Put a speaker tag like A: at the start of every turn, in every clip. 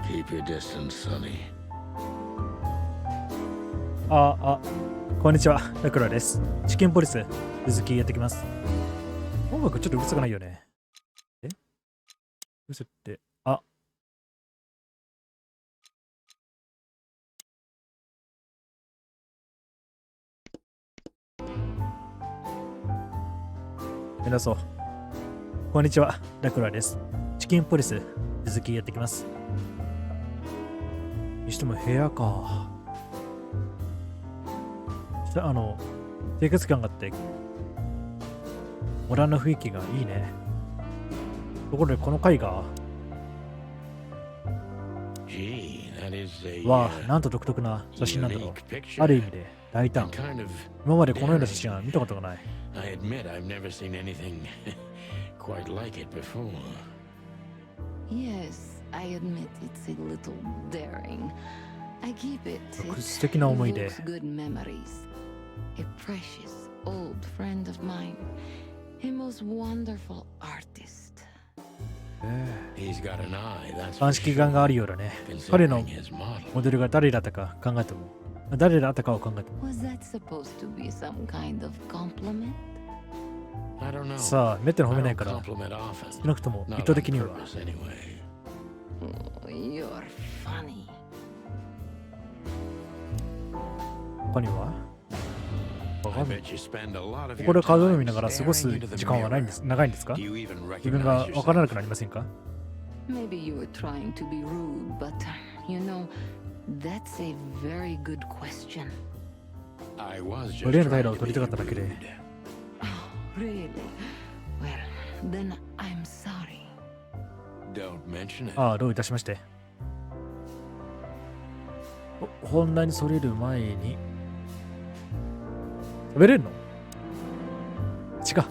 A: Keep your distance, Sonny.
B: こんにちは、ラクラです。チキンポリス、続きやってきます。音楽ちょっとうるさくないよね。うるせって、皆さん、こんにちは、ラクラです。チキンポリス、続きやってきます。にしても部屋か。生活感があって、モダンな雰囲気がいいね。ところで、この絵画は、なんと独特な写真なんだろう。ある意味で大胆。今までこのような写真は見たことがない。素敵な思い出。
C: A precious old friend of mine, a most wonderful artist.
B: 鑑識眼があるようだね。彼のモデルが誰だったか考えても。誰だったかを考えても。
C: Was that supposed to be some kind of compliment?
B: さあ、めったに褒めないから、少なくとも意図的には。
C: You're funny.
B: 他にはここでカードを見ながら過ごす時間は長いんですか？自分が分からなくなりませんか？
C: Maybe you were trying to be rude, but you know, that's a very good question.
B: 例の態度を取りたかっただけで。
C: Oh, really? Well, then I'm sorry.
B: どういたしまして。本題にそれる前に食べれるの？違う。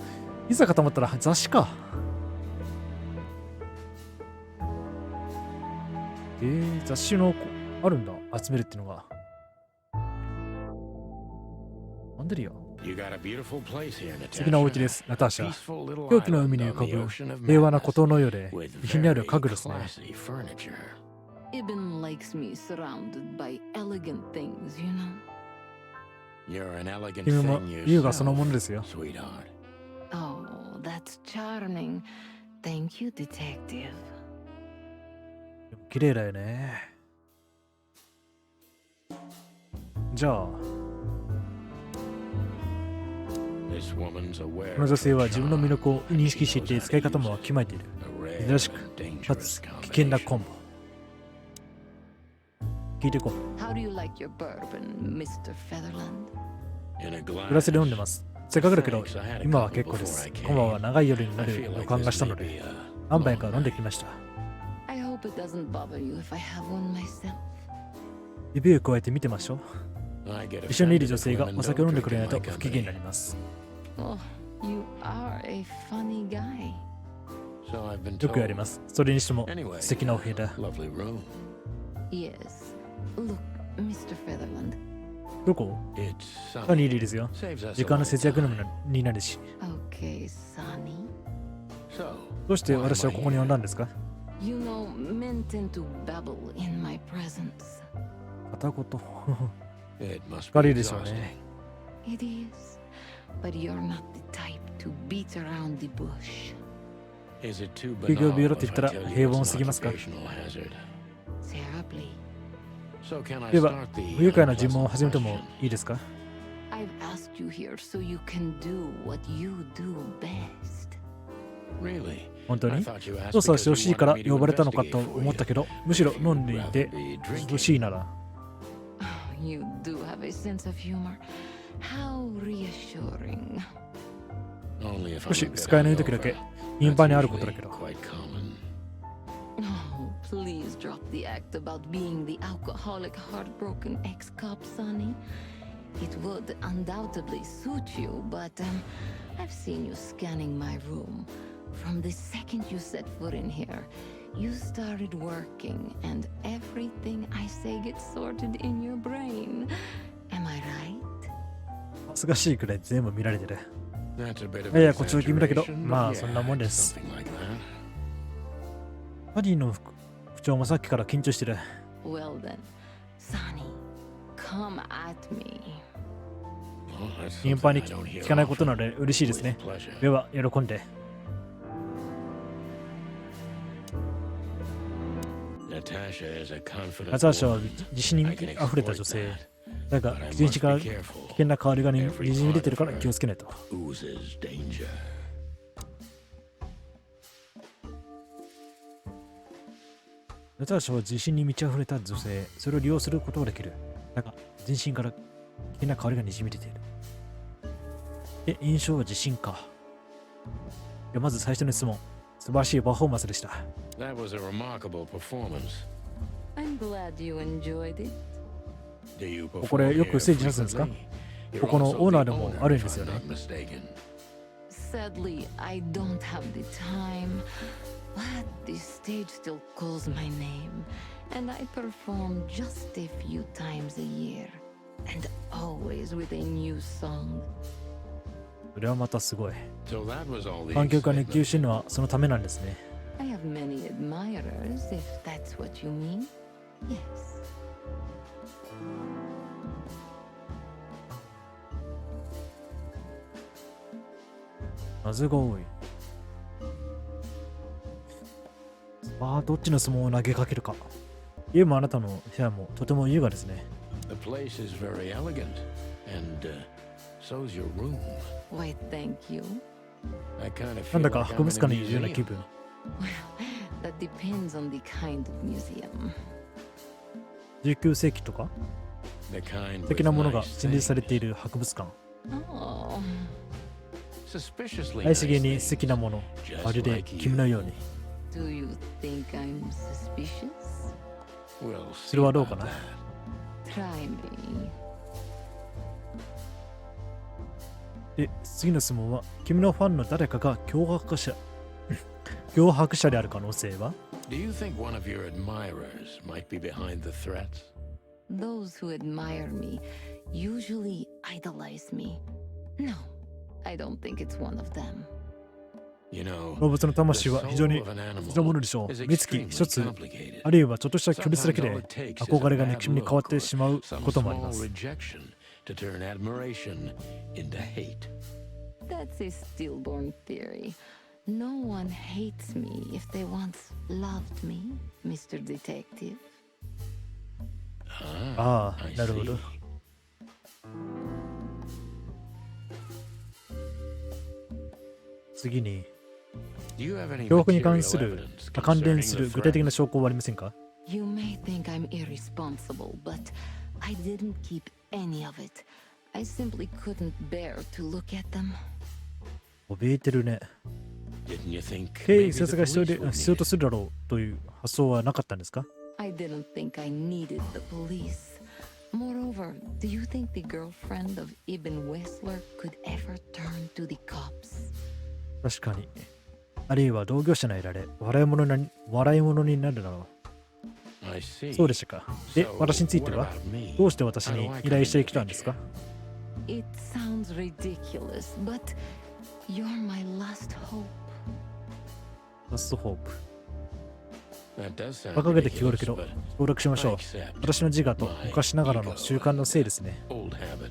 B: いざ固まったら雑誌か。雑誌のあるんだ。集めるっていうのが。なんでるよ。素敵なお家です、ナターシャ。狂気の海に浮かぶ平和な孤島のようで、遺品にある家具ですね。
C: Ibn likes me surrounded by elegant things, you know.
B: 君も優雅そのものですよ。
C: Oh, that's charming. Thank you, detective.
B: 綺麗だよね。じゃあ、この女性は自分の魅力を認識していて使い方もわきまえている。珍しく、かつ危険なコンボ。聞いていこう。
C: How do you like your bourbon, Mr. Featherland?
B: グラスで飲んでます。せっかくだけど、今は結構です。今晩は長い夜になる予感がしたので、何杯か飲んできました。
C: I hope it doesn't bother you if I have one myself.
B: 指を加えて見てましょう。一緒にいる女性がお酒を飲んでくれないと不機嫌になります。
C: Oh, you are a funny guy.
B: よくやります。それにしても素敵なお部屋だ。
C: Yes. Look, Mr. Featherland.
B: どこ？何入りですよ。時間の節約になるし。
C: Okay, Sonny.
B: どうして私をここに呼んだんですか？
C: You know, men tend to babble in my presence.
B: 片言。疲れるでしょうね。
C: It is, but you're not the type to beat around the bush.
B: 休業日和って言ったら平凡すぎますか？
C: Terribly.
B: では、不愉快な尋問を始めてもいいですか？
C: I've asked you here so you can do what you do best.
B: 本当に調査をしてほしいから呼ばれたのかと思ったけど、むしろ飲んでいて欲しいなら。
C: You do have a sense of humor. How reassuring.
B: 少し使えない時だけ頻繁にあることだけど。
C: Oh, please drop the act about being the alcoholic, heartbroken ex-cop, Sonny. It would undoubtedly suit you, but I've seen you scanning my room. From the second you set foot in here, you started working, and everything I say gets sorted in your brain. Am I right?
B: 恥ずかしいくらい全部見られてる。いや、こっちの気味だけど、まあそんなもんです。ハリーの復長もさっきから緊張してる。
C: Well then, Sonny, come at me.
B: 頻繁に聞かないことなので嬉しいですね。では、喜んで。ナターシャは自信にあふれた女性。だが、全身から危険な香りがにじみ出てるから気をつけないと。ナターシャは自信に満ち溢れた女性。それを利用することができる。だが、全身から危険な香りがにじみ出ている。印象は自信か。まず最初の質問。素晴らしいパフォーマンスでした。
C: I'm glad you enjoyed it.
B: これよくステージに出すんですか？ここのオーナーでもあるんですよね。
C: Sadly, I don't have the time, but the stage still calls my name, and I perform just a few times a year, and always with a new song.
B: それはまたすごい。観客が熱狂しているのはそのためなんですね。
C: I have many admirers, if that's what you mean. Yes.
B: 謎が多い。どっちの相撲を投げかけるか。家もあなたの部屋もとても優雅ですね。
A: The place is very elegant, and so's your room.
C: Why, thank you.
A: I kind of
B: なん
A: feel
B: だか
A: like
B: 博
A: I'm
B: 物
A: in
B: 館
A: a
B: にいるような気
A: museum.
B: 分。
C: Well, that depends on the kind of museum.
B: 19世紀とか
A: The kind
B: 素敵
A: with
B: なものが
A: nice
B: 陳列されてい
A: things.
B: る博物館。
C: Oh,
A: Suspiciously
B: 愛し
A: nice
B: げに
A: things.
B: 素敵なもの。まるで君のように。
C: do you think I'm suspicious?
A: We'll
B: そ
A: see
B: れはどうか
A: about
B: な。
A: that.
C: Try me.
B: で、次の質問は、君のファンの誰かが脅迫者脅迫者である可能性は？
A: Do you think one of your admirers might be behind the threats?
C: Those who admire me usually idolize me. No, I don't think it's one of them.
A: You know,
B: 動物の
A: the
B: 魂は非常
A: soul
B: に
A: of an
B: 別なもの
A: animal
B: でしょう。
A: is
B: 目つき
A: extremely
B: 一つ、
A: complicated.
B: あるいはちょっとした距離するだけ
A: Sometimes
B: で
A: all it takes is
B: 憧れ
A: a
B: が憎しみに
A: bad
B: 変わっ
A: look
B: てしまう
A: or some
B: こともありま
A: small
B: す。
A: rejection to turn admiration into hate.
C: That's a stillborn theory. No one hates me if they once loved me, Mr. Detective.
B: あ
A: I
B: あ、なるほど
A: see.。
B: 次に、
A: Do you have any
B: 脅迫に関
A: material
B: する、
A: evidence
B: 関連
A: concerning
B: す
A: the
B: る具体的
A: threat?
B: な証拠はありませんか？
C: You may think I'm irresponsible, but I didn't keep any of it. I simply couldn't bear to look at them.
B: 怯えてるね。
A: Didn't you think
B: 警
A: maybe the
B: 察が必要
A: police
B: で
A: would
B: 必要
A: need
B: と
A: it?
B: するだろうという発想はなかったんですか？
C: I didn't think I needed the police. Moreover, do you think the girlfriend of Ibn Wessler could ever turn to the cops?
B: 確かに。あるいは同業者の得られ、笑い物になるだろ
A: I
B: う。
A: see.
B: そうでしたか。で、
A: So,
B: 私について
A: what
B: は
A: about me?
B: どうして私に依頼してきたんですか？
C: It sounds ridiculous, but you're my last hope.
B: ラストホープ。
A: That does sound
B: 馬鹿げて気があるけ
A: ridiculous,
B: ど
A: but、
B: 協力しましょ
A: I
B: う。
A: accept
B: 私の自我と昔ながらの習慣のせいですね。
A: old habit.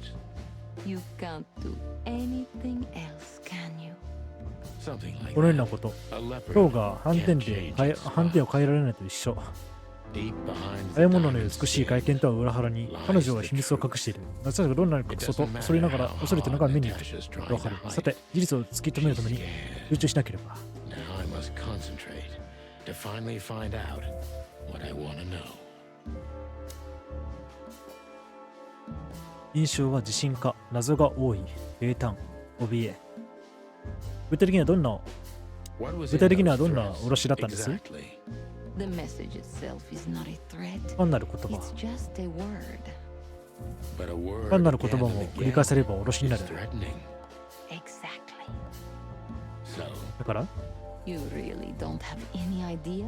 C: You can't do anything else, can you?
A: Something like
B: このよう
A: that.
B: なこと、
A: A leopard
B: 今日が反転
A: can't
B: で
A: change its
B: 反転を
A: spot.
B: 変えられないと一緒。
A: Deep behind
B: あ
A: the
B: あいうものの
A: diamond
B: 美しい外
A: skin
B: 見とは裏腹に、彼女は秘密を隠している。私たちがどんなに隠そうと
A: It doesn't
B: 恐れながら
A: matter how
B: 恐れているのが目に
A: Natasha's trying
B: わかる
A: to。hide
B: さて、事実を突き止めるために
A: She's scared.
B: 集中しなければ。
A: Now I must concentrate to finally find out what I want to know.
B: 印象は自信か、謎が多い、平坦、怯え。具体的にはどんな
A: What was
B: 具
A: in
B: 体的には
A: those
B: どんな
A: threats?
B: おろしだったんです？
A: Exactly.
C: The message itself is not a threat.
B: 単なる言葉。
C: It's just a word.
A: But a word
B: 単なる言葉
A: again
B: も
A: and
B: 繰り返されれば
A: again
B: おろしにな
A: is
B: る。
A: threatening.
C: Exactly.
A: So,
B: だから、
C: You really don't have any idea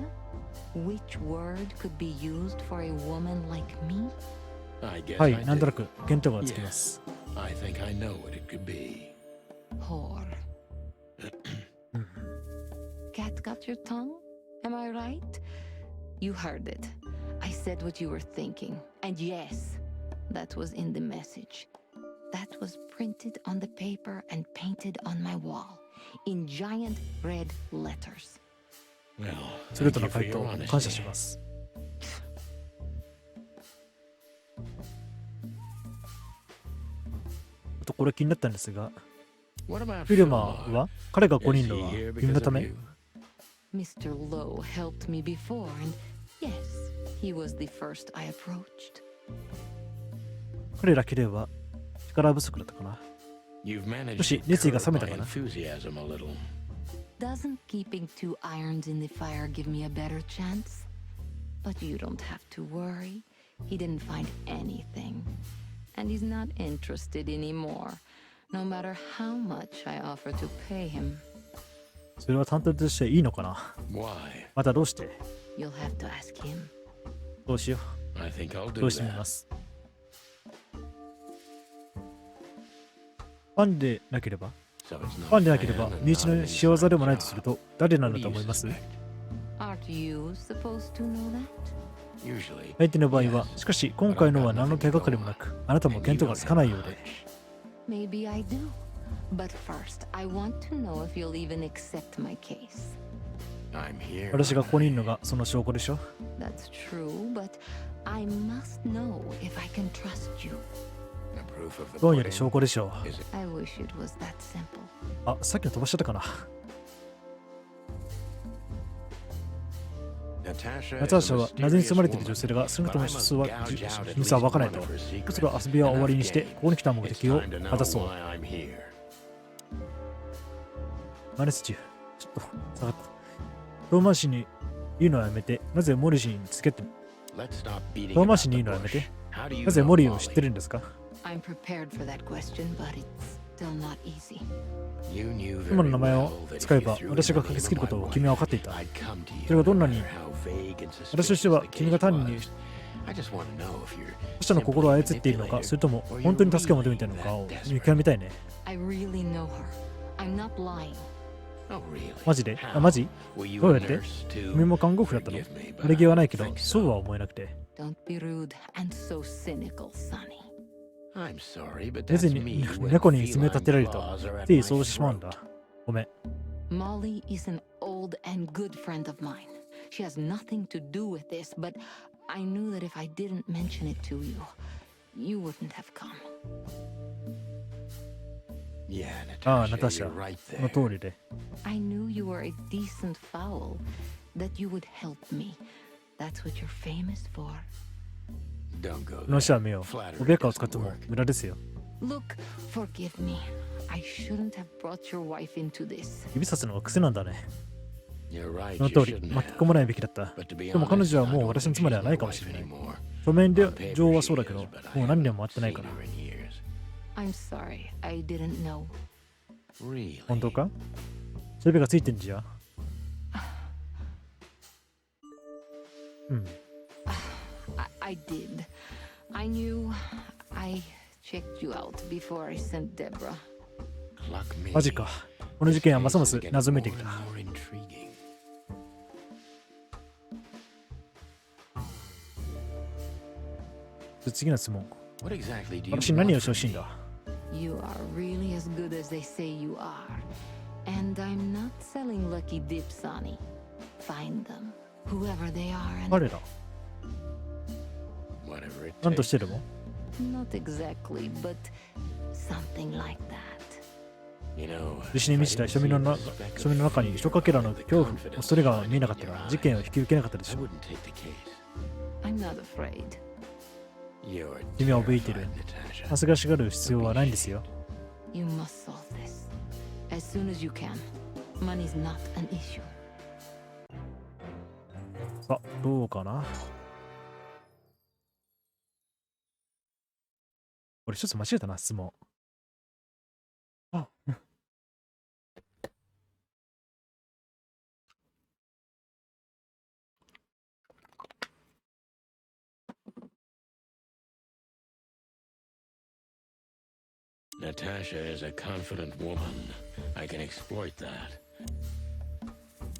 C: which word could be used for a woman like me?
A: I guess
B: は
A: I
B: い、なんと
A: do.
B: なく見当がつきます。
A: I think I know what it could be.
C: Whore. Cat got your tongue? Am I right? You heard it. I said what you were thinking. And yes, that was in the message. That was printed on the paper and painted on my wall in giant red letters.
A: Well,
B: スルート
A: thank
B: の
A: you for
B: 回答
A: your honesty.
B: 感謝します。あとこれ気になったんですが、
A: What about
B: フィルマーは彼が5人のは
A: Is he here
B: 君の
A: because
B: た
A: of
B: め
A: you?
C: Mr. Lowe helped me before, and yes, he was the first I approached.
B: 彼らきれいは力不足だったかな。
A: You've managed
B: 少し
A: to
B: 熱意が
A: curb
B: 冷めた
A: my
B: かな。
A: enthusiasm a little.
C: Doesn't keeping two irons in the fire give me a better chance? But you don't have to worry. He didn't find anything. And he's not interested anymore, no matter how much I offer to pay him.
B: それは担当としていいのかな。
A: Why?
B: またどうして
C: You'll have to ask him.
B: どうしよ
A: I think I'll
B: う。
A: do
B: どうしてみ
A: that.
B: ます。ファンでなければ
A: So it's
B: ファ
A: not
B: ンでなければ
A: fan and
B: 身内
A: not
B: の
A: an
B: 仕業で
A: inside
B: もないとする
A: job.
B: と誰な
A: What
B: の
A: do
B: と
A: you
B: 思います。
A: suspect?
C: Aren't you supposed to know that?
A: Usually,
B: 相手の場合は
A: yes.
B: しかし今回のは何の手がかりもなくあなたも見当がつかないようで
C: Maybe I do. But first, I want to know if you'll even accept my case.
A: I'm here.
B: 私がここにいるのがその証拠でしょ。
C: That's true, but I must know if I can trust you.
A: The proof of the
B: どうより
A: pudding
B: 証拠でしょう。
A: is it?
C: I wish it was that simple.
B: あ、さっきの飛ばしちゃったかな。
A: Natasha
B: ナターシャ
A: is a
B: は謎に包まれている
A: mysterious
B: 女性だが少なくとも
A: woman,
B: 一つは
A: but I must gouge out at
B: 秘密は分からない
A: least
B: と。
A: one of her
B: 一つが
A: secrets.
B: 遊びは終わりに
A: Enough
B: して
A: game.
B: ここに来た目
A: It's
B: 的を
A: time to know
B: 果たそう。
A: why I'm here.
B: マネスチュちょっと下がった。遠回しに言うのはやめて、なぜモリーにつけて、
A: Let's stop beating
B: 遠回
A: about
B: しに
A: the
B: 言うのはやめ
A: bush.
B: て、
A: How do you
B: なぜ
A: know
B: モリーを知って
A: Molly?
B: るんですか。
C: I'm prepared for that question, but it's still not easy.
A: You knew
B: 今
A: very
B: の名前を
A: well that
B: 使え
A: if
B: ば
A: you threw
B: 私が
A: the
B: 駆け
A: name
B: つける
A: of
B: こと
A: my
B: を君は分かってい
A: wife,
B: た。
A: I'd come to you
B: それがどんな
A: no
B: に
A: matter how vague and
B: 私としては
A: suspicious the
B: 君が
A: case
B: 単に
A: was. I just want to know if you're
B: 私の心を操っているの
A: simply
B: か、それとも
A: manipulated,
B: 本当に
A: or
B: 助けを
A: you're
B: 求めているのか
A: really
B: を
A: that
B: 見極めたいね。
C: I really know her. I'm not lying.
A: Oh, really?
B: マジで
A: How?
B: あ、マジ
A: Were you
B: どう
A: a
B: やって
A: nurse too?
B: 君も看護婦だったの
A: Forgive me, but
B: 悪気はないけ
A: I
B: ど
A: don't、think
B: そうは
A: so.
B: 思えなくて。
C: Don't be rude and so cynical, Sonny.
A: I'm sorry, but
B: な
A: that's
B: ぜ
A: me
B: に
A: when
B: 猫に爪を
A: feline
B: 立てられると
A: claws are at
B: つい
A: my
B: そうしてしまうん
A: throat.
B: だ。ごめん。
C: Molly is an old and good friend of mine. She has nothing to do with this, but I knew that if I didn't mention it to you, you wouldn't have come.
A: Yeah,
B: ああ、
A: Natasha,
B: ナターシ
A: you're
B: ャ、
A: right
B: その
A: there.
B: 通りで。
C: I knew you were a decent fowl, that you would help me. That's what you're famous for.
A: Don't go
B: この人は
A: there.
B: 目を、
A: Flattery
B: おべかを使っ
A: doesn't
B: ても
A: work.
B: 無駄ですよ。
C: Look, forgive me. I shouldn't have brought your wife into this.
B: 指さすのが癖なんだね。
A: You're right,
B: その
A: you
B: 通り、
A: shouldn't
B: 巻き
A: have.
B: 込まないべきだった。
A: But to be
B: でも彼
A: honest,
B: 女は
A: I
B: もう
A: don't
B: 私
A: think
B: の妻で
A: she's
B: は
A: my
B: ないかもし
A: wife
B: れない。
A: anymore.
B: 書面で
A: On paper
B: 情は
A: she
B: そうだけ
A: is,
B: ど、
A: but I
B: もう何年
A: haven't
B: も会ってない
A: seen
B: から。
A: her in years.
C: I'm sorry, I didn't know.
A: Really?
B: 本当かそれがついてんじゃ。うん。
C: I did. I knew I checked you out before I sent Deborah.
A: Cluck me.
B: マジか。この事件はますます
A: This case is
B: 謎めい
A: getting
B: てき
A: more
B: た。
A: and more intriguing.
B: 次の質問。
A: What exactly do you
B: 私何
A: want
B: をしてほ
A: from
B: しいん
A: me?
B: だ。
C: You are really as good as they say you are. And I'm not selling lucky dips, Sonny. Find them, whoever they are, and
B: 彼ら、
A: Whatever it
B: 何と
A: takes.
B: してでも
C: not exactly, but something like that.
A: You know,
B: 自信に満ちた
A: I didn't
B: 庶民の
A: see
B: な
A: the speck
B: 庶民の中に一かけらの恐怖、恐れが見えなかったら事件を引き受けなかったでし
A: I
B: ょう。
A: wouldn't take the case.
C: I'm not afraid.
A: You're
B: 君は怯えている。
A: terrified, Natasha.
B: さすがしがる必要はないんですよ。
C: You must solve this as soon as you can. Money's not an issue.
B: さあ、どうかな。俺一つ間違えたな、質問。あ、うん。
A: Natasha is a confident woman. I can exploit that.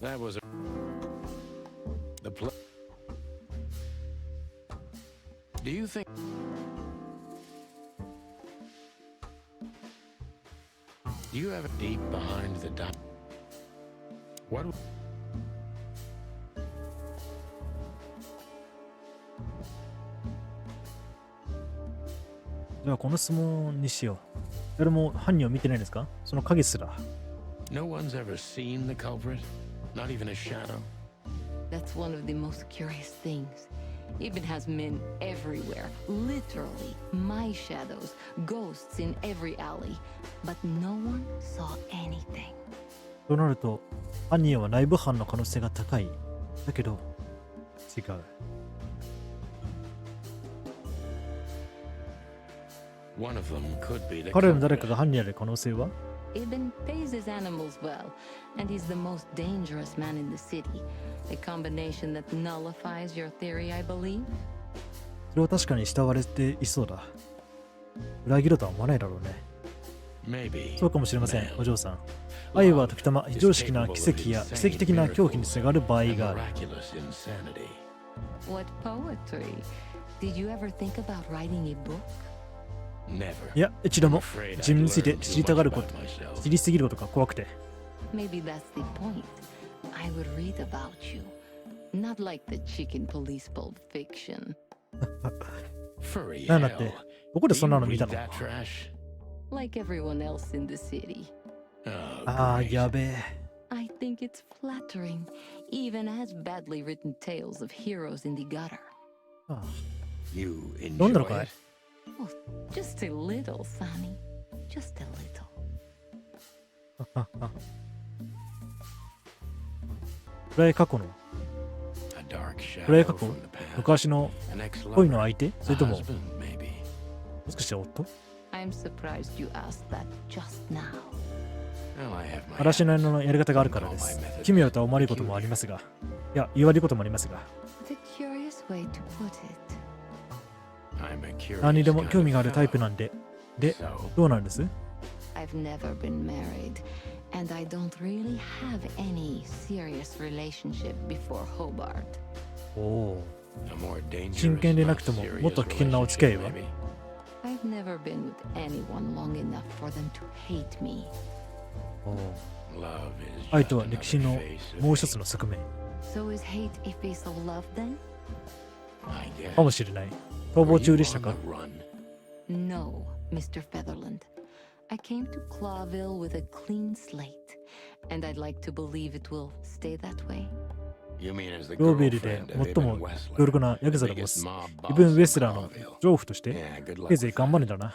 A: That was a... The pl- Do you think? Do you have a deep behind the dot? What?
B: じゃあこの質問にしよう。誰も犯人を見てないんですか？その影すら。
A: No one's ever seen the culprit? Not even a shadow?
C: That's one of the most curious things. Even has men everywhere, literally, my shadows, ghosts in every alley. But no one saw anything.
B: となると、犯人は内部犯の可能性が高い。だけど、違う。
A: One of them could be the
B: 彼らの誰
A: culprit.
B: かが犯人である可能性は？
C: Ibn pays his animals well, and he's the most dangerous man in the city. A combination that nullifies your theory, I believe.
B: それは確かに慕われていそうだ。裏切ろうとは思わないだろうね。
A: Maybe.
B: そうかもしれません、
A: male.
B: お嬢さん。愛は時たま非常識な奇跡や奇跡的な狂気につながる場合
A: And
B: がある。
A: miraculous insanity.
C: What poetry? Did you ever think about writing a book?
A: Never.
B: いや、一度
A: I'm
B: も
A: afraid
B: 自
A: I'd
B: 分について
A: learn
B: 知
A: too
B: りた
A: much
B: がるこ
A: about
B: と、
A: myself.
B: 知りすぎることが怖くて。
C: Maybe that's the point. I would read about you. Not like the chicken police pulp fiction.
A: Furry
B: なんだって
A: hell.
B: どこで
A: Do
B: そん
A: you
B: なの見た
A: read
B: の？
A: that trash?
C: Like everyone else in the city.
A: Oh,
B: ああ、
A: great.
B: やべえ。
C: I think it's flattering, even as badly written tales of heroes in the gutter.
B: あ
A: You
B: 読んだの
A: enjoy
B: かい？
A: it?
C: Oh, just a little, Sonny. Just a little.
B: 暗い過去の、
A: A dark
B: 暗い
A: shadow
B: 過去
A: from the past.
B: 昔の
A: An ex-lover.
B: 恋の相手？そ
A: A
B: れとも、も
A: husband, maybe.
B: しかして夫？
C: I'm surprised you asked that just now.
A: Well, I have my
B: 嵐の
A: habits.
B: のやり方があるからです。奇妙とは思われることもありますが、いや、言われることもありますが、
C: What a curious way to put it.
A: I'm a curious
B: 何にでも
A: kind
B: 興
A: of
B: 味があるタイプ
A: fellow.
B: なんで、で、
A: So,
B: どうなんです？
C: I've never been married, and I don't really have any serious relationship before Hobart.
B: おお。
A: a more dangerous,
B: 真剣でな
A: not
B: くても
A: serious
B: もっと危険なお付き合いは？
A: relationship, maybe.
C: I've never been with anyone long enough for them to hate me.
B: おお。
A: Love is
B: 愛
A: just
B: とは歴史
A: another
B: の
A: face of
B: もう一
A: hate.
C: Oh,
B: つの側面
C: So is hate a face of love then?
A: I guess.
B: かもしれない。逃亡中でしたか？
A: Were you on the run?
C: No, Mr. Featherland. I came to Clawville with a clean slate, and I'd like to believe it will stay that way.
A: You mean as the
B: ローベルで
A: girlfriend of
B: 最も
A: Ibn
B: 強
A: Wessler,
B: 力なヤクザの
A: the
B: ボ
A: biggest
B: ス、
A: mob
B: イブン・ウ
A: boss
B: ェス
A: in
B: ラーの
A: Clawville.
B: 情婦として、
A: Yeah, good luck
B: せいぜい
A: with
B: 頑張
A: that.
B: れだな。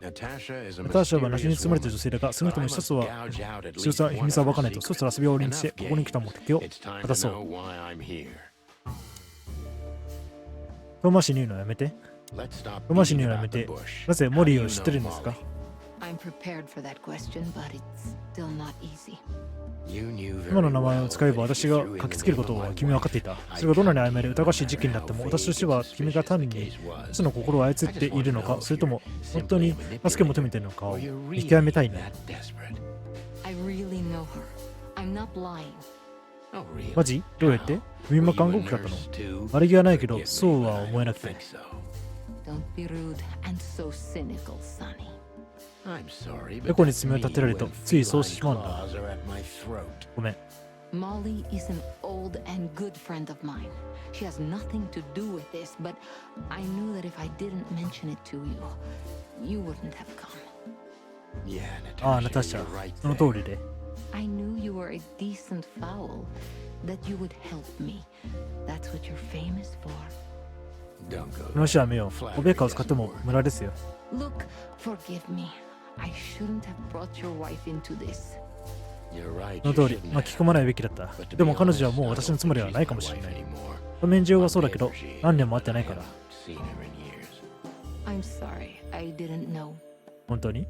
A: Natasha is a
B: ナターシャは梨に
A: mysterious
B: 包まれた
A: woman,
B: 女性だが、少なくと
A: but
B: も
A: I
B: 一つ
A: must
B: は
A: gouge out at
B: 強さ、
A: least
B: 秘
A: one
B: 密は
A: of
B: 分か
A: her
B: ないと、そろ
A: secrets.
B: そろ遊びを終わりにして、
A: Enough
B: ここに来た
A: game.
B: 目的を
A: It's time
B: 果た
A: to
B: そ
A: know
B: う。
A: why I'm here.
B: 遠回しに言うのはやめて。
A: Let's stop
B: 遠回しに
A: beating
B: 言うのはやめ
A: about the
B: て。
A: bush.
B: なぜ
A: How
B: モ
A: do
B: リ
A: you
B: ーを知ってるん
A: know
B: ですか？
A: Molly?
C: I'm prepared for that question, but it's still not easy.
A: You knew
B: 今
A: very
B: の名前
A: well
B: を使え
A: that
B: ば
A: if
B: 私
A: you
B: が
A: threw in
B: 書き
A: the
B: つける
A: name
B: こと
A: of
B: は
A: my
B: 君は分かってい
A: wife,
B: た。それがどんなに
A: I'd
B: 誤り疑わしい事件になっても、
A: come
B: 私としては
A: vague
B: 君が単に
A: suspicious the case was.
B: その心を操っているのか、それとも本当に助けを求めているのかを
A: Or you're
B: 見
A: really
B: 極めたいね。
A: that desperate.
C: I really know her. I'm not lying.
A: Oh, really?
B: マジ？どうやって？
A: How?
B: 君
A: Were
B: も
A: you
B: 看
A: a
B: 護婦だったの？
A: nurse too?
B: 悪気はないけど、
A: Forgive me,
B: そうは
A: but I
B: 思えな
A: don't
B: くて
A: think。so.
C: Don't be rude and so cynical, Sonny.
A: I'm sorry, but
B: 猫に
A: that's
B: 爪を
A: me
B: 立てられると
A: when
B: ついそうして
A: feline
B: しまうんだ。
A: claws are at my throat.
B: ごめん。
C: Molly is an old and good friend of mine. She has nothing to do with this, but I knew that if I didn't mention it to you, you wouldn't have come.
A: Yeah,
B: ああ、
A: Natasha,
B: ナターシ
A: you're
B: ャ
A: right。
B: その
A: there.
B: 通りで。
C: I knew you were a decent fowl, that you would help me. That's what you're famous for.
A: Don't go
B: この
A: there.
B: 話はやめよう。おべっかを使っても無駄ですよ。
C: Look, forgive me. I shouldn't have brought your wife into this.
A: You're right,
B: その
A: you
B: 通り、
A: shouldn't
B: 巻き
A: have.
B: 込まないべきだった。
A: But to
B: で
A: be
B: も彼女は
A: honest,
B: もう
A: I
B: 私の
A: don't
B: 妻で
A: think
B: は
A: she's
B: ないか
A: my
B: もしれ
A: wife
B: ない。
A: anymore.
B: 画面上はそうだ
A: On
B: けど
A: paper, she is.
B: 何年も会ってないから。
A: I haven't seen her in years.
C: I'm sorry, I didn't know.
B: 本当に？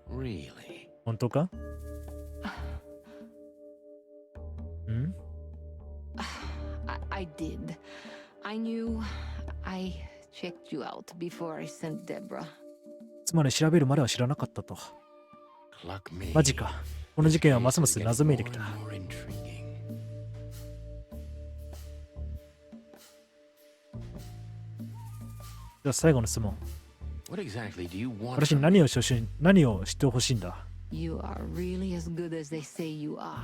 A: Really?
B: 本当か？ん？
C: I did. I knew. I checked you out before I sent Deborah.
B: つまり調べるまでは知らなかったと。
A: Cluck me.
B: マジか。この事件はますます
A: It's
B: 謎
A: getting
B: めいてき
A: more
B: た。
A: and more intriguing.
B: あじゃあ最後の質問。
A: What exactly do you want?
B: 私に何をしてほしいんだ？
C: You are really as good as they say you are.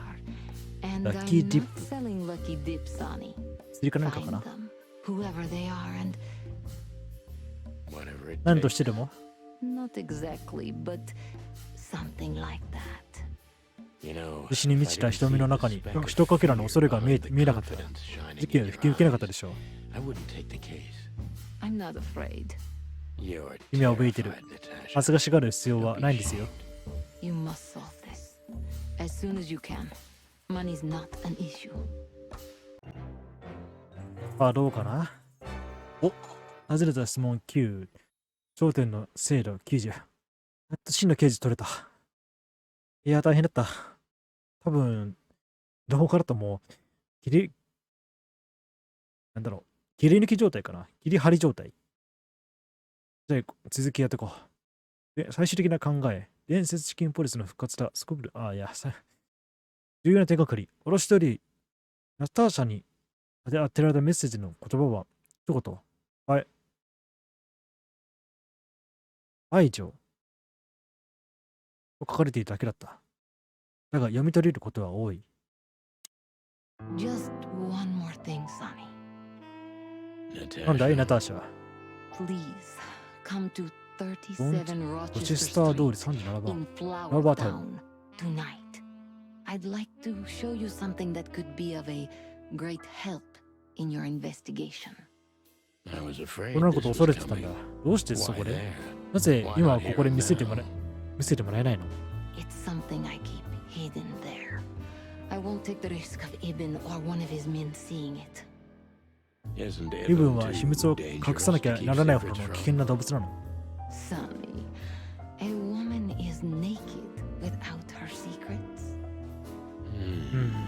C: And
B: Lucky
C: I'm
B: dip.
C: not selling lucky dip, Sonny.
B: 釣りか何かか
C: Find
B: な？
C: them, whoever they are, and
A: Whatever it
B: 何と
A: takes.
B: してでも
C: not exactly, but something like that.
A: You know,
B: 自信に満ちた瞳の中に一かけらの恐れが見えなかったよ。事件を引き受けなかったでしょう。
A: I wouldn't take the case.
C: I'm not afraid.
A: You're
B: 君は怯えてる。
A: terrified, Natasha.
B: 恥ずかしがる必要はないんですよ。
C: You must solve this as soon as you can. Money's not an issue.
B: さあ、どうかな？お、外れた質問9。頂点の精度90。やっと真の刑事取れた。いや、大変だった。多分、どこからとも、なんだろう、切り抜き状態かな。切り張り状態。じゃあ、続きやっていこう。で、最終的な考え。伝説チキンポリスの復活だ。すこぶる。いや、重要な手がかり。卸しとり、ナターシャに当てられたメッセージの言葉は、一言。愛情。と書かれているだけだった。だが読み取れることは多い。
C: Just one more thing, Sonny.
B: なんだい、ナ
A: Natasha.
B: ターシャ。
C: Please come to 37
B: ロチェ
C: Rochester
B: スター通り
C: Street
B: 37番。
C: in
B: Flower
C: Flower
B: Town.
C: Town tonight. I'd like to show you something that could be of a great help in your investigation.
A: I was
B: こ
A: afraid
B: んな
A: this
B: こと
A: was
B: 恐れてたんだ。
A: coming.
B: どうしてそ
A: Why
B: こで
A: there?
B: なぜ
A: Why
B: 今
A: not
B: ここで
A: here
B: 見せて
A: now?
B: もらえないの？
C: It's something I keep hidden there. I won't take the risk of Ibn or one of his men seeing it.
A: Isn't it
B: イブンは
A: too
B: 秘密を隠さなきゃならないほどの危険な動物なの。
C: Sonny, a woman is naked without her secrets.
B: うん。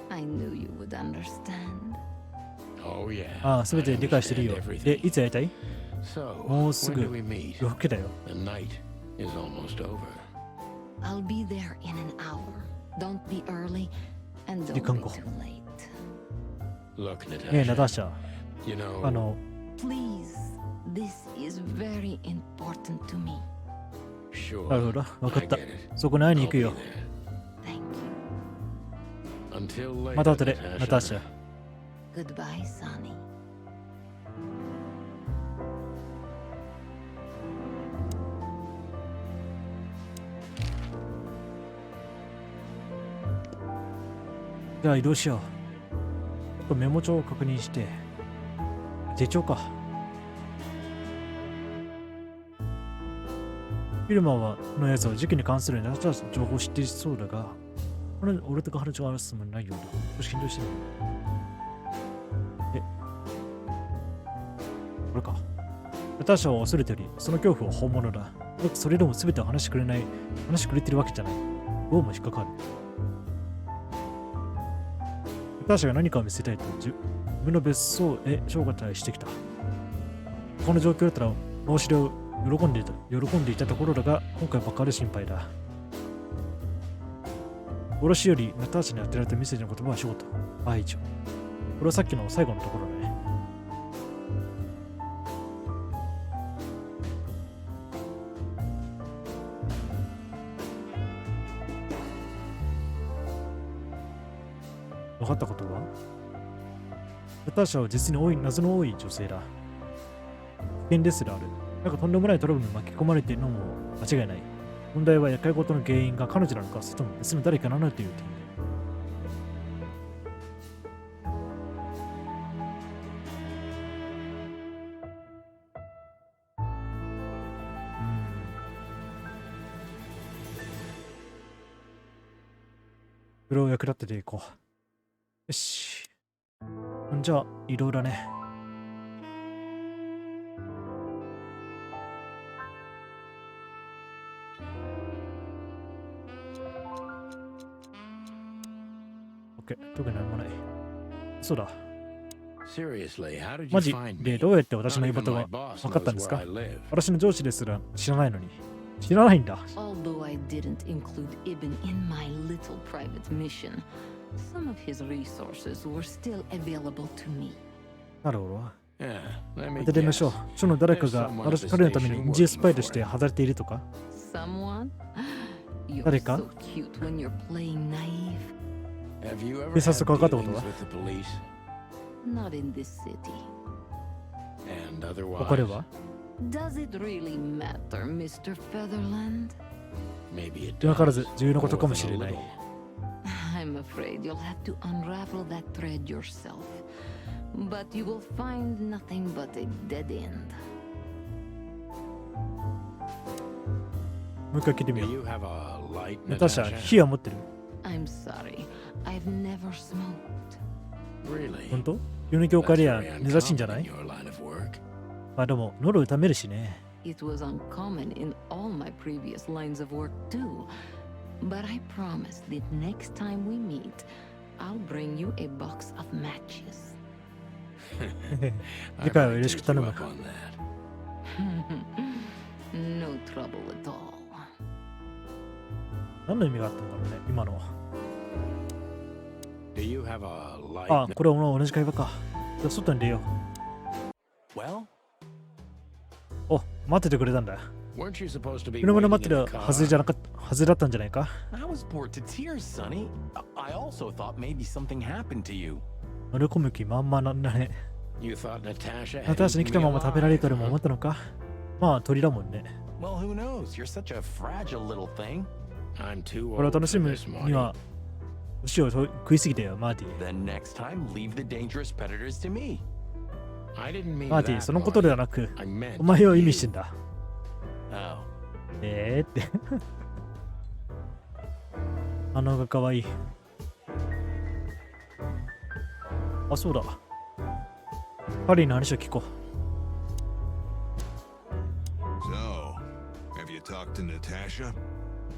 C: I knew you would understand.
A: Oh yeah.
B: ああ、すべて理解してるよ。
A: I understand
B: で、
A: everything.
B: いつやりたい？
A: So,
B: もうす
A: when
B: ぐ
A: do we meet?
B: 夜更けだよ。
A: The night is almost over.
C: I'll be there in an hour. Don't be early and don't be
B: 時間か。
C: too late.
A: Look,
B: ねえ、ナター
A: Natasha.
B: シャ。
A: You know,
B: あの、
C: Please, this is very important to me.
A: sure.
B: なるほど。わか
A: I
B: った
A: get。it.
B: そこに会いに
A: I'll
B: 行く
A: be
B: よ。
C: Thank you.
A: there. Until later,
B: また後で、
A: Natasha.
B: ナターシャ。
C: Goodbye, Sonny.
B: じゃあ移動しよう。ちょっとメモ帳を確認して。手帳か。フィルマーのやつは事件に関する何か情報を知っていそうだが、俺とか話が話すつもりないようだ。少し緊張してる。これか。ナターシャを恐れており、その恐怖は本物だ。それでも全てを話してくれてるわけじゃない。どうも引っかかる。ナターシャが何かを見せたいと自分の別荘へ招待してきた。この状況だったら申し出を喜んでいたところだが、今回ばかり心配だ。卸よりナターシャに当てられたメッセージの言葉は仕事。愛情。これはさっきの最後のところだね。分かったことは、ナターシャは実に謎の多い女性だ。危険ですらある。なんかとんでもないトラブルに巻き込まれているのも間違いない。問題は厄介事の原因が彼女なのか、それとも別の誰かなのという点で。それを役立てていこう。よし。じゃあ、移動だね。OK、特に何もない。そうだ。
A: Seriously, how did you
B: マジ
A: find
B: で
A: me?
B: どうやって私の
A: Not
B: 居場
A: even
B: 所
A: my
B: が
A: boss
B: 分かったん
A: knows
B: ですか？
A: where I live.
B: 私の上司ですら知らないのに。知らないんだ。
C: Although I didn't include Ibn in my little private mission, some of his resources were still available to me.
B: なるほど。
A: Yeah, let me
B: 当ててみましょう。
A: guess.
B: その誰かが彼のために二重スパイとして働いているとか。
C: Someone? You're
B: 誰か
C: so cute when you're playing naive.
A: Have you ever
B: 警
A: had
B: 察と関わったことは？
A: dealings with the police?
C: Not in this city.
A: And
B: 他で
A: otherwise,
B: は？
C: Does it really matter, Mr. Featherland?
A: maybe it
B: 少なから
A: does.
B: ず重要なことかも
A: More
B: し
A: than
B: れ
A: a
B: ない。
A: little.
C: I'm afraid you'll have to unravel that thread yourself. But you will find nothing but a dead end.
B: もう一回聞いてみ
A: Do
B: よう。
A: you have a light,
B: ナターシャ、
A: Natasha?
B: 火は持ってる？
C: I'm sorry. I've never smoked.
A: Really?
B: 本当？病の業界
A: That's
B: では
A: very
B: 珍しいんじゃな
A: uncommon
B: い？
A: in your line of work.
B: まあでも、喉を痛めるしね。
C: It was uncommon in all my previous lines of work too. But I promise that next time we meet, I'll bring you a box of matches.
B: 次回はよろしく頼む。
A: I'd like to take you up on that.
C: No trouble at all.
B: 何の意味があったんだろうね、今の。
A: Do you have a light?
B: あ、これは同じ会話か。じゃあ外に出よ
D: Well,
B: う。お、待っててくれたんだ。
A: Weren't you supposed to be
B: 車で
A: waiting
B: 待って
A: in
B: る
A: the
B: はずじゃ
A: car?
B: なかったはずだったんじゃないか。
D: I was bored to tears, Sonny. I also thought maybe something happened to you.
B: 乗り込む気満々なんだね。
A: You thought Natasha
B: ナ
A: had
B: ターシャに
A: eaten
B: 来た
A: me
B: まま食べられるとでも
A: alive,
B: 思
A: huh?
B: ったのか。まあ鳥だもんね。
D: Well, who knows? You're such a fragile little thing.
A: I'm too
B: これを
A: old
B: 楽
A: for
B: しむ
A: this,
B: に
A: Marty.
B: は牛を食いすぎたよ、マーティ。
D: Then next time, leave the dangerous predators to me.
A: I didn't mean
B: マーティ、
A: that,
B: そのことでは
A: Marty.
B: なく、
A: I meant
B: お前を意
A: you.
B: 味してんだ。
D: Oh.
B: ってあのがかわいい。あ、そうだ。パリの話を聞こ
E: So, have you talked to Natasha?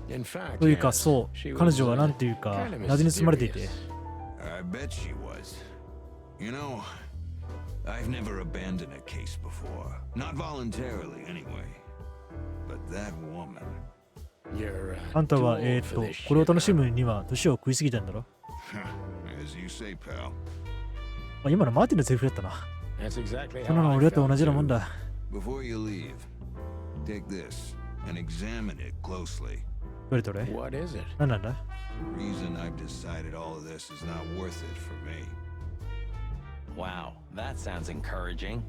A: In fact,
B: う。というか、
A: yes,
B: そう、
A: she
B: 彼
A: was,
B: 女はなんていうか
A: kind of、
B: 謎に包まれていて。
A: mysterious.
E: I bet she was. You know, I've never abandoned a case before. Not voluntarily, anyway. But that woman.
A: You're
B: あんた
A: too
B: は、
A: old for this
B: これを
A: shit,
B: 楽し
A: huh?
B: むには年を食いすぎたんだろ。
E: As you say, pal.
B: あ、今のマーティンのセリフだったな。
A: That's exactly
B: そんな
A: how
B: の
A: I
B: 俺と
A: felt
B: 同じようなもん
A: too.
B: だ。
E: Before you leave, take this and examine it closely.
B: どれどれ
A: What is it?
B: 何なんだ
E: The reason I've decided all of this is not worth it for me.
D: Wow, that sounds encouraging.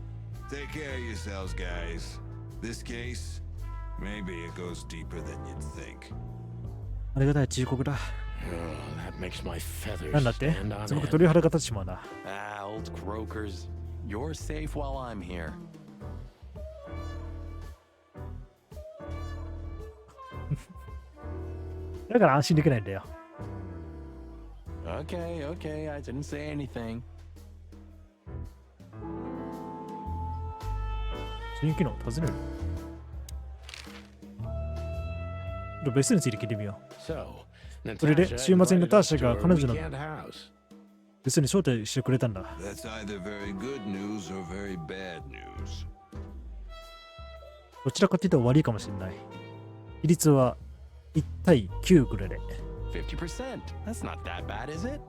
E: Take care of yourselves, guys. This case, maybe it goes deeper than you'd think.
B: ありがたい忠告だ。
A: Oh, that makes my feathers
B: なんだって
A: stand on
B: すごく
A: end.
B: 鳥肌が立ってしまうな。
D: Ah, old croakers. You're safe while I'm here.
B: だから安心できないんだよ。
D: Okay, okay, I didn't say anything.
B: 新機能尋ねる。別について聞いてみよう。
A: So,
B: それで
A: Natasha
B: 週末にナ
A: invited
B: ター
A: us
B: シャ
A: to
B: が
A: her
B: 彼女の
A: weekend house.
B: 別に招待してくれたんだ。
E: That's either very good news or very bad news.
B: どちらかというと悪いかもしれない。比率は1対9ぐらいで。
D: 50%. That's not that bad, is it?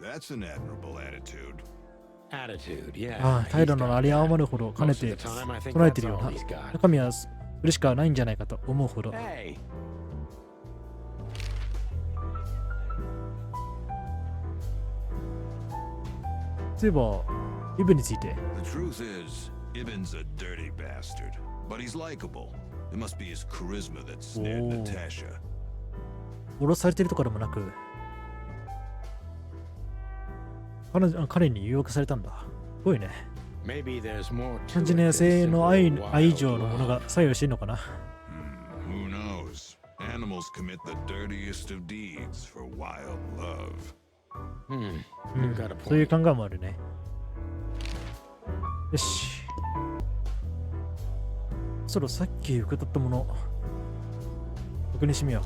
E: That's an admirable attitude.
A: Attitude, yeah.
B: ああ、態度
A: he's
B: の
A: got
B: あり
A: that.
B: 余るほど兼ね
A: Most
B: て
A: of the time, I think
B: 唱えて
A: that's
B: るよう
A: all
B: な
A: he's got.
B: 中身はそれしかないんじゃないかと思うほど。
D: Hey,
B: そういえば、イブについて。
E: The truth is, Ibn's a dirty bastard, but he's likable. It must be his charisma that snared
B: Oh.
E: Natasha.
B: 殺されてるとかでもなく、彼に誘惑されたんだ。すごいね。
A: Maybe there's more to
B: 単純
A: it
B: な
A: than
B: 性の
A: simple
B: 愛
A: wild
B: 以上のもの
A: love.
B: が作用しているのかな。
E: Who knows? Animals commit the dirtiest of deeds for wild love.
A: You've got a
B: そういう
A: point.
B: 考えもあるね。よし。そろさっき受け取ったもの、確認してみよ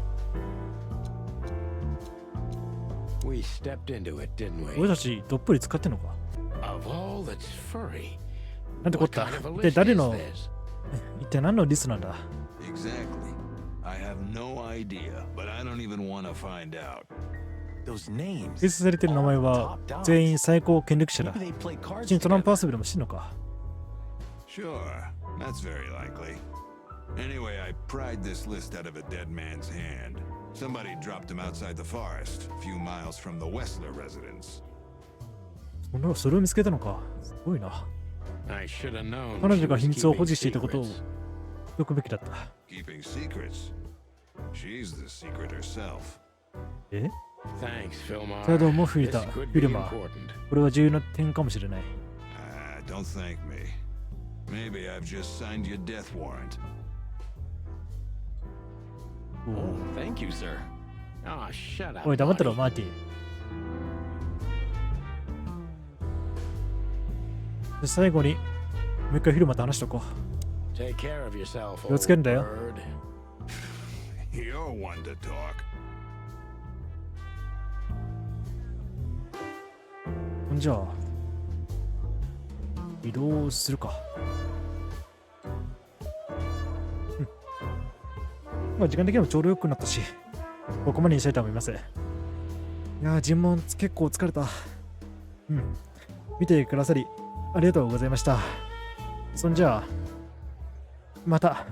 A: We stepped into it, didn't
B: う。
A: we?
B: 俺たちどっぷり使ってんのか
A: Of all that's furry.
B: なんてこっ
A: What
B: た
A: kind of a
B: 一体
A: list
B: 誰
A: is
B: の、
A: this?
B: 一体何のリストなんだ
E: Exactly. I have no idea, but I don't even want to find out.
D: Those names.
B: 掲載されている名前は全員最高権力者だ。
D: Maybe they play cards
B: 一緒にトランプ
D: together.
B: 遊びでもしてんのか。
E: Sure, that's very likely. Anyway, I pried this list out of a dead man's hand. Somebody dropped him outside the forest, a few miles from the Wessler residence.
B: それを見つけたのか。すごいな。
A: I should have known.
B: 彼
A: she
B: 女が
A: was
B: 秘密を保
A: keeping
B: 持していたことを
A: secrets.
B: 言くべきだった。
E: Keeping secrets. She's the secret herself.
B: え
A: Thanks, Philmar.
B: さあどうもフィル
A: This
B: タ
A: could
B: フィ
A: be
B: ルマー。
A: important.
B: これは重要な点かもしれない。
E: Don't thank me. Maybe I've just signed your death warrant.
A: Oh, thank you, sir. Oh, shut up.
B: おい、黙ってろ、
A: Marty.
B: マーティ。で最後に、もう一回フィルマと話しとこう。
A: Take care of yourself,
B: 気をつけるん
A: old
B: だよ。
A: bird.
E: You're one to talk.
B: じゃあ、移動するか。まあ時間的にもちょうどよくなったし、ここまでにしたいと思います。いやー、尋問結構疲れた。見てくださりありがとうございました。そんじゃあ、また。